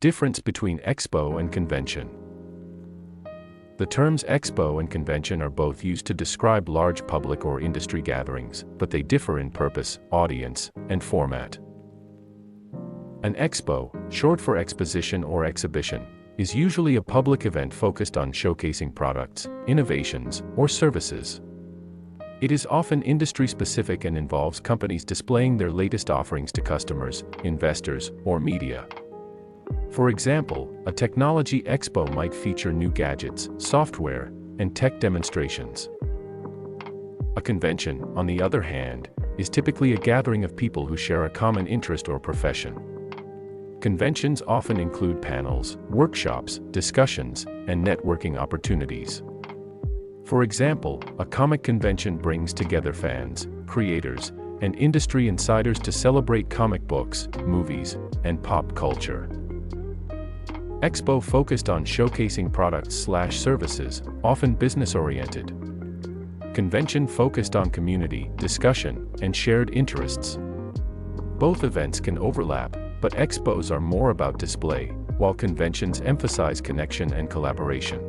Difference between expo and convention. The terms expo and convention are both used to describe large public or industry gatherings, but they differ in purpose, audience, and format. An expo, short for exposition or exhibition, is usually a public event focused on showcasing products, innovations, or services. It is often industry-specific and involves companies displaying their latest offerings to customers, investors, or media. For example, a technology expo might feature new gadgets, software, and tech demonstrations. A convention, on the other hand, is typically a gathering of people who share a common interest or profession. Conventions often include panels, workshops, discussions, and networking opportunities. For example, a comic convention brings together fans, creators, and industry insiders to celebrate comic books, movies, and pop culture. Expo focused on showcasing products/services, often business-oriented. Convention focused on community, discussion, and shared interests. Both events can overlap, but expos are more about display, while conventions emphasize connection and collaboration.